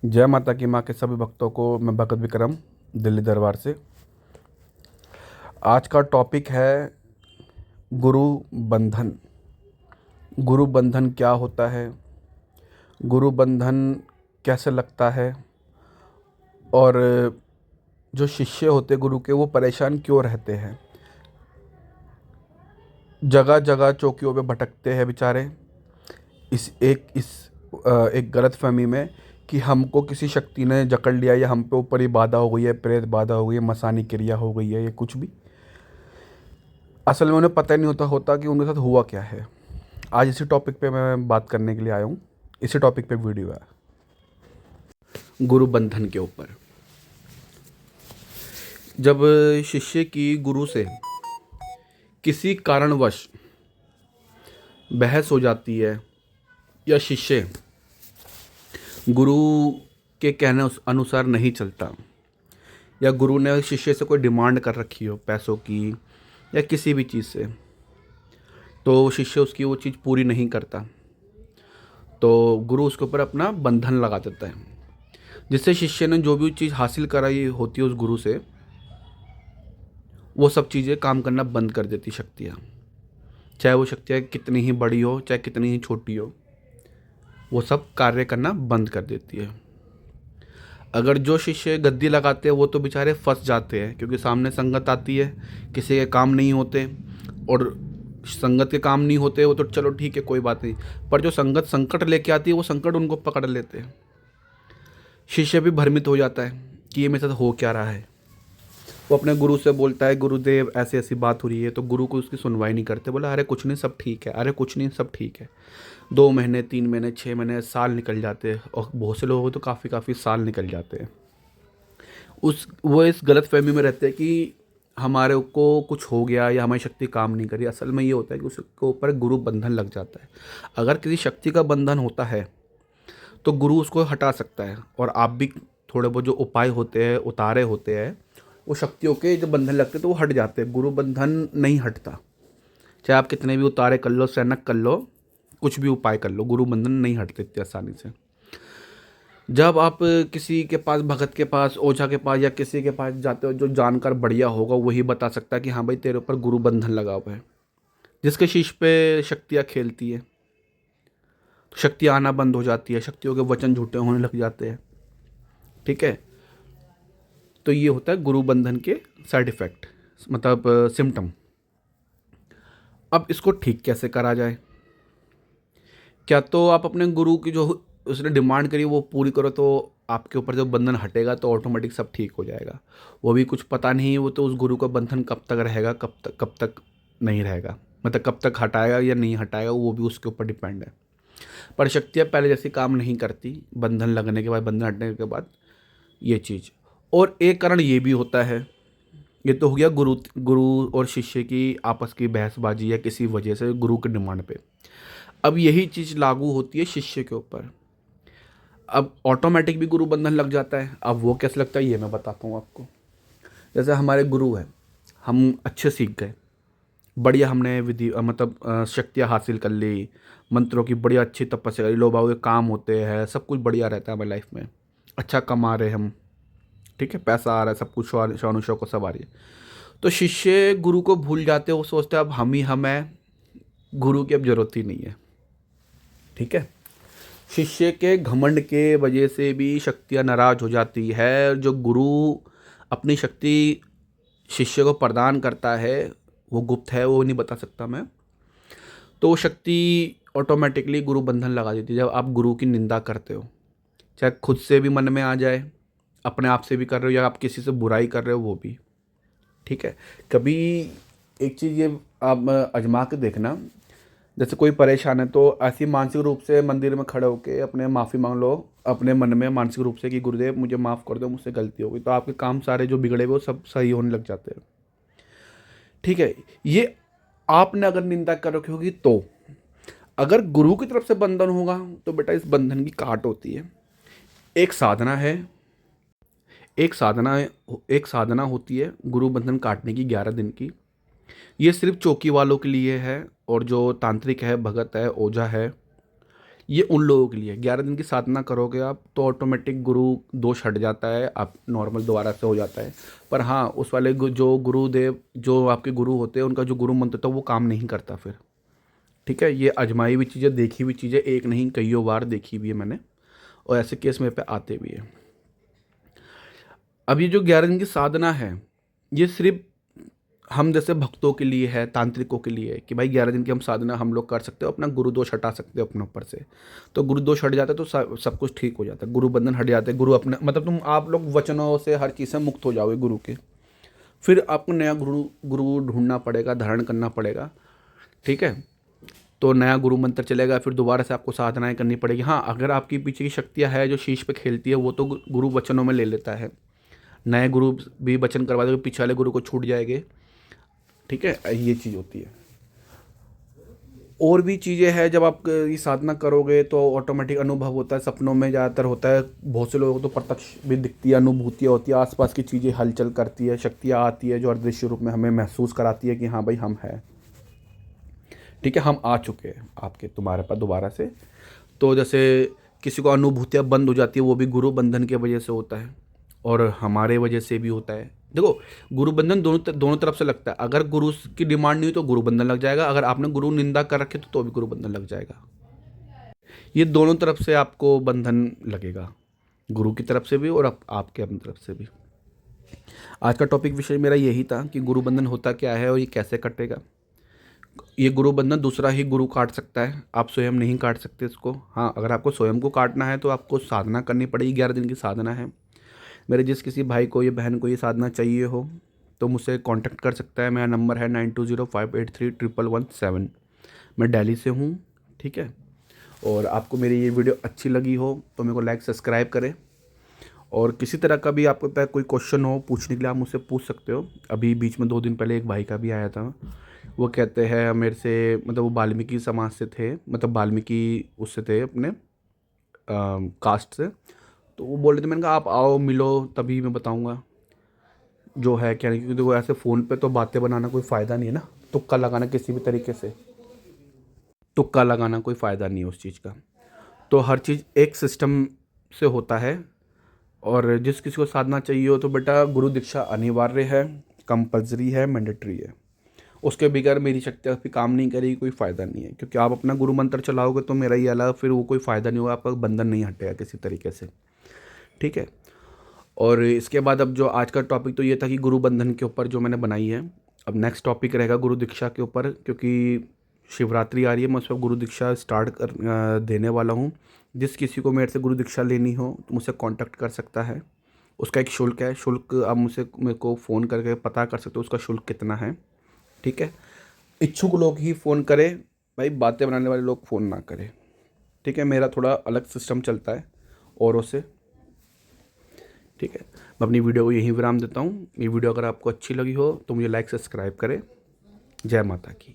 जय माता की माँ के सभी भक्तों को मैं भगत विक्रम दिल्ली दरबार से। आज का टॉपिक है गुरु बंधन। गुरु बंधन क्या होता है, गुरु बंधन कैसे लगता है, और जो शिष्य होते गुरु के वो परेशान क्यों रहते हैं। जगह जगह चौकियों पे भटकते हैं बेचारे एक गलत फहमी में कि हमको किसी शक्ति ने जकड़ लिया या हम पे ऊपर ही बाधा हो गई है, प्रेत बाधा हो गई है, मसानी क्रिया हो गई है, ये कुछ भी। असल में उन्हें पता ही नहीं होता कि उनके साथ हुआ क्या है। आज इसी टॉपिक पे मैं बात करने के लिए आया हूँ। इसी टॉपिक पे वीडियो है, गुरु बंधन के ऊपर। जब शिष्य की गुरु से किसी कारणवश बहस हो जाती है या शिष्य गुरु के कहने अनुसार नहीं चलता, या गुरु ने शिष्य से कोई डिमांड कर रखी हो पैसों की या किसी भी चीज़ से, तो शिष्य उसकी वो चीज़ पूरी नहीं करता, तो गुरु उसके ऊपर अपना बंधन लगा देता है, जिससे शिष्य ने जो भी चीज़ हासिल कराई होती है उस गुरु से, वो सब चीज़ें काम करना बंद कर देती शक्तियाँ। चाहे वो शक्तियाँ कितनी ही बड़ी हो, चाहे कितनी ही छोटी हो, वो सब कार्य करना बंद कर देती है। अगर जो शिष्य गद्दी लगाते हैं वो तो बेचारे फंस जाते हैं, क्योंकि सामने संगत आती है, किसी के काम नहीं होते, और संगत के काम नहीं होते वो तो चलो ठीक है कोई बात नहीं, पर जो संगत संकट लेके आती है वो संकट उनको पकड़ लेते हैं। शिष्य भी भ्रमित हो जाता है कि ये मेरे साथ हो क्या रहा है। वो अपने गुरु से बोलता है, गुरुदेव ऐसी ऐसी बात हो रही है, तो गुरु को उसकी सुनवाई नहीं करते। बोला अरे कुछ नहीं सब ठीक है, अरे कुछ नहीं सब ठीक है। 2 महीने 3 महीने 6 महीने साल निकल जाते हैं, और बहुत से लोगों को तो काफ़ी साल निकल जाते हैं। वो इस गलत फहमी में रहते हैं कि हमारे को कुछ हो गया या हमारी शक्ति काम नहीं करी। असल में ये होता है कि उसके ऊपर गुरु बंधन लग जाता है। अगर किसी शक्ति का बंधन होता है तो गुरु उसको हटा सकता है, और आप भी थोड़े बहुत जो उपाय होते हैं उतारे होते हैं, वो शक्तियों के जब बंधन लगते हैं तो वो हट जाते हैं। गुरु बंधन नहीं हटता, चाहे आप कितने भी उतारे कर लो, सैनक कर लो, कुछ भी उपाय कर लो, गुरु बंधन नहीं हटते इतनी आसानी से। जब आप किसी के पास, भगत के पास, ओझा के पास या किसी के पास जाते हो जो जानकार बढ़िया होगा, वही बता सकता है कि हाँ भाई तेरे ऊपर गुरु बंधन लगा हुआ है। जिसके शीश पे शक्तियाँ खेलती है तो शक्तियाँ आना बंद हो जाती है, शक्तियों के वचन झूठे होने लग जाते हैं। ठीक है, तो ये होता है गुरु बंधन के साइड इफ़ेक्ट, मतलब सिम्टम। अब इसको ठीक कैसे करा जाए? क्या तो आप अपने गुरु की जो उसने डिमांड करी वो पूरी करो, तो आपके ऊपर जब बंधन हटेगा तो ऑटोमेटिक सब ठीक हो जाएगा। वो भी कुछ पता नहीं है, वो तो उस गुरु का बंधन कब तक रहेगा, कब तक नहीं रहेगा, मतलब कब तक हटाएगा या नहीं हटाएगा, वो भी उसके ऊपर डिपेंड है। पर शक्तियाँ पहले जैसी काम नहीं करती बंधन लगने के बाद, बंधन हटने के बाद, ये चीज़। और एक कारण ये भी होता है, ये तो हो गया गुरु गुरु और शिष्य की आपस की बहसबाजी या किसी वजह से गुरु के डिमांड पे। अब यही चीज़ लागू होती है शिष्य के ऊपर। अब ऑटोमेटिक भी गुरु बंधन लग जाता है। अब वो कैसे लगता है ये मैं बताता हूँ आपको। जैसे हमारे गुरु है, हम अच्छे सीख गए, बढ़िया हमने विधि मतलब शक्तियाँ हासिल कर ली, मंत्रों की बढ़िया अच्छी तपस्या करी, लोग बागों के काम होते हैं, सब कुछ बढ़िया रहता है हमारी लाइफ में, अच्छा कमा रहे हम, ठीक है, पैसा आ रहा है, सब कुछ शान शौकत सब आ रही है। तो शिष्य गुरु को भूल जाते हैं, वो सोचते हैं अब हम ही हम हैं, गुरु की अब जरूरत ही नहीं है। ठीक है, शिष्य के घमंड के वजह से भी शक्तियाँ नाराज हो जाती है। जो गुरु अपनी शक्ति शिष्य को प्रदान करता है वो गुप्त है, वो नहीं बता सकता मैं, तो वो शक्ति ऑटोमेटिकली गुरु बंधन लगा देती है। जब आप गुरु की निंदा करते हो, चाहे खुद से भी मन में आ जाए, अपने आप से भी कर रहे हो, या आप किसी से बुराई कर रहे हो वो भी, ठीक है। कभी एक चीज़ ये आप आजमा के देखना, जैसे कोई परेशान है तो ऐसी मानसिक रूप से मंदिर में खड़े होके अपने माफ़ी मांग लो अपने मन में मानसिक रूप से कि गुरुदेव मुझे माफ़ कर दो, मुझसे गलती हो गई, तो आपके काम सारे जो बिगड़े हुए वो सब सही होने लग जाते हैं। ठीक है, ये आपने अगर निंदा कर रखी होगी तो। अगर गुरु की तरफ से बंधन होगा तो बेटा इस बंधन की काट होती है। एक साधना है, एक साधना एक साधना होती है गुरु बंधन काटने की, 11 दिन की। ये सिर्फ चौकी वालों के लिए है, और जो तांत्रिक है, भगत है, ओझा है, ये उन लोगों के लिए 11 दिन की साधना करोगे आप तो ऑटोमेटिक गुरु दोष हट जाता है, आप नॉर्मल दोबारा से हो जाता है। पर हाँ, उस वाले जो गुरुदेव जो आपके गुरु होते हैं उनका जो गुरु मंत्र था वो काम नहीं करता फिर। ठीक है, ये आजमाई हुई चीज़ें, देखी हुई चीज़ें, एक नहीं कईयों बार देखी हुई है मैंने, और ऐसे केस मेरे पे आते भी हैं। अब ये जो 11 दिन की साधना है ये सिर्फ हम जैसे भक्तों के लिए है, तांत्रिकों के लिए है कि भाई 11 दिन की हम साधना हम लोग कर सकते हो, अपना गुरु दोष हटा सकते हो अपने ऊपर से। तो गुरु दोष हट जाता है तो सब कुछ ठीक हो जाता है, गुरु बंधन हट जाते हैं, गुरु अपने मतलब तुम आप लोग वचनों से हर चीज़ से मुक्त हो जाओगे गुरु के। फिर आपको नया गुरु गुरु ढूंढना पड़ेगा, धारण करना पड़ेगा। ठीक है, तो नया गुरु मंत्र चलेगा, फिर दोबारा से आपको साधनाएं करनी पड़ेगी। हाँ, अगर आपकी पीछे की शक्तियाँ है जो शीश पे खेलती है वो तो गुरु वचनों में ले लेता है, नए गुरु भी वचन करवा देगा, पीछे वाले गुरु को छूट जाएंगे। ठीक है, ये चीज़ होती है। और भी चीज़ें हैं, जब आप ये साधना करोगे तो ऑटोमेटिक अनुभव होता है, सपनों में ज़्यादातर होता है। बहुत से लोगों को तो प्रत्यक्ष भी दिखती है, अनुभूतियाँ होती है, आसपास की चीज़ें हलचल करती है, शक्तियाँ आती है जो अदृश्य रूप में हमें महसूस कराती है कि हाँ भाई हम हैं। ठीक है, हम आ चुके हैं आपके तुम्हारे पास दोबारा से। तो जैसे किसी को अनुभूतियाँ बंद हो जाती है वो भी गुरु बंधन की वजह से होता है, और हमारे वजह से भी होता है। देखो, गुरु बंधन दोनों तरफ से लगता है। अगर गुरु की डिमांड नहीं हुई तो गुरु बंधन लग जाएगा, अगर आपने गुरु निंदा कर रखी तो भी गुरु बंधन लग जाएगा। ये दोनों तरफ से आपको बंधन लगेगा, गुरु की तरफ से भी और आपके अपनी तरफ से भी। आज का टॉपिक विषय मेरा यही था कि गुरु बंधन होता क्या है और ये कैसे कटेगा। ये गुरु बंधन दूसरा ही गुरु काट सकता है, आप स्वयं नहीं काट सकते इसको। हाँ, अगर आपको स्वयं को काटना है तो आपको साधना करनी पड़ेगी, 11 दिन की साधना है। मेरे जिस किसी भाई को, ये बहन को ये साधना चाहिए हो तो मुझसे कांटेक्ट कर सकता है। मेरा नंबर है 9205831117। मैं दिल्ली से हूँ। ठीक है, और आपको मेरी ये वीडियो अच्छी लगी हो तो मेरे को लाइक सब्सक्राइब करें, और किसी तरह का भी आपके पास कोई क्वेश्चन हो पूछने के लिए आप मुझसे पूछ सकते हो। अभी बीच में 2 दिन पहले एक भाई का भी आया था, वो कहते हैं मेरे से, मतलब वो वाल्मीकि समाज से थे, मतलब वाल्मीकि उससे थे अपने कास्ट से। तो वो बोल रहे थे, मैंने कहा आप आओ मिलो तभी मैं बताऊंगा जो है क्या नहीं, क्योंकि देखो ऐसे फ़ोन पे तो बातें बनाना कोई फ़ायदा नहीं है ना, तुक्का लगाना किसी भी तरीके से, तुक्का लगाना कोई फ़ायदा नहीं है उस चीज़ का। तो हर चीज़ एक सिस्टम से होता है, और जिस किसी को साधना चाहिए हो तो बेटा गुरु दीक्षा अनिवार्य है, कंपलसरी है, मैंडेटरी है। उसके बगैर मेरी शक्तियाँ भी काम नहीं करेगी, कोई फ़ायदा नहीं है, क्योंकि आप अपना गुरु मंत्र चलाओगे तो मेरा ही अलावा फिर वो कोई फ़ायदा नहीं होगा, आपका बंधन नहीं हटेगा किसी तरीके से। ठीक है, और इसके बाद अब जो आज का टॉपिक तो ये था कि गुरु बंधन के ऊपर जो मैंने बनाई है। अब नेक्स्ट टॉपिक रहेगा गुरु दीक्षा के ऊपर, क्योंकि शिवरात्रि आ रही है, मैं उस पर गुरु दीक्षा देने वाला हूँ। जिस किसी को मेरे से गुरु दीक्षा लेनी हो तो मुझसे कांटेक्ट कर सकता है। उसका एक शुल्क है, शुल्क आप मुझसे मेरे को फ़ोन करके पता कर सकते हो उसका शुल्क कितना है। ठीक है, इच्छुक लोग ही फ़ोन करें भाई, बातें बनाने वाले लोग फ़ोन ना करें। ठीक है, मेरा थोड़ा अलग सिस्टम चलता है औरों से। ठीक है, मैं अपनी वीडियो को यहीं विराम देता हूँ। ये वीडियो अगर आपको अच्छी लगी हो तो मुझे लाइक सब्सक्राइब करें। जय माता की।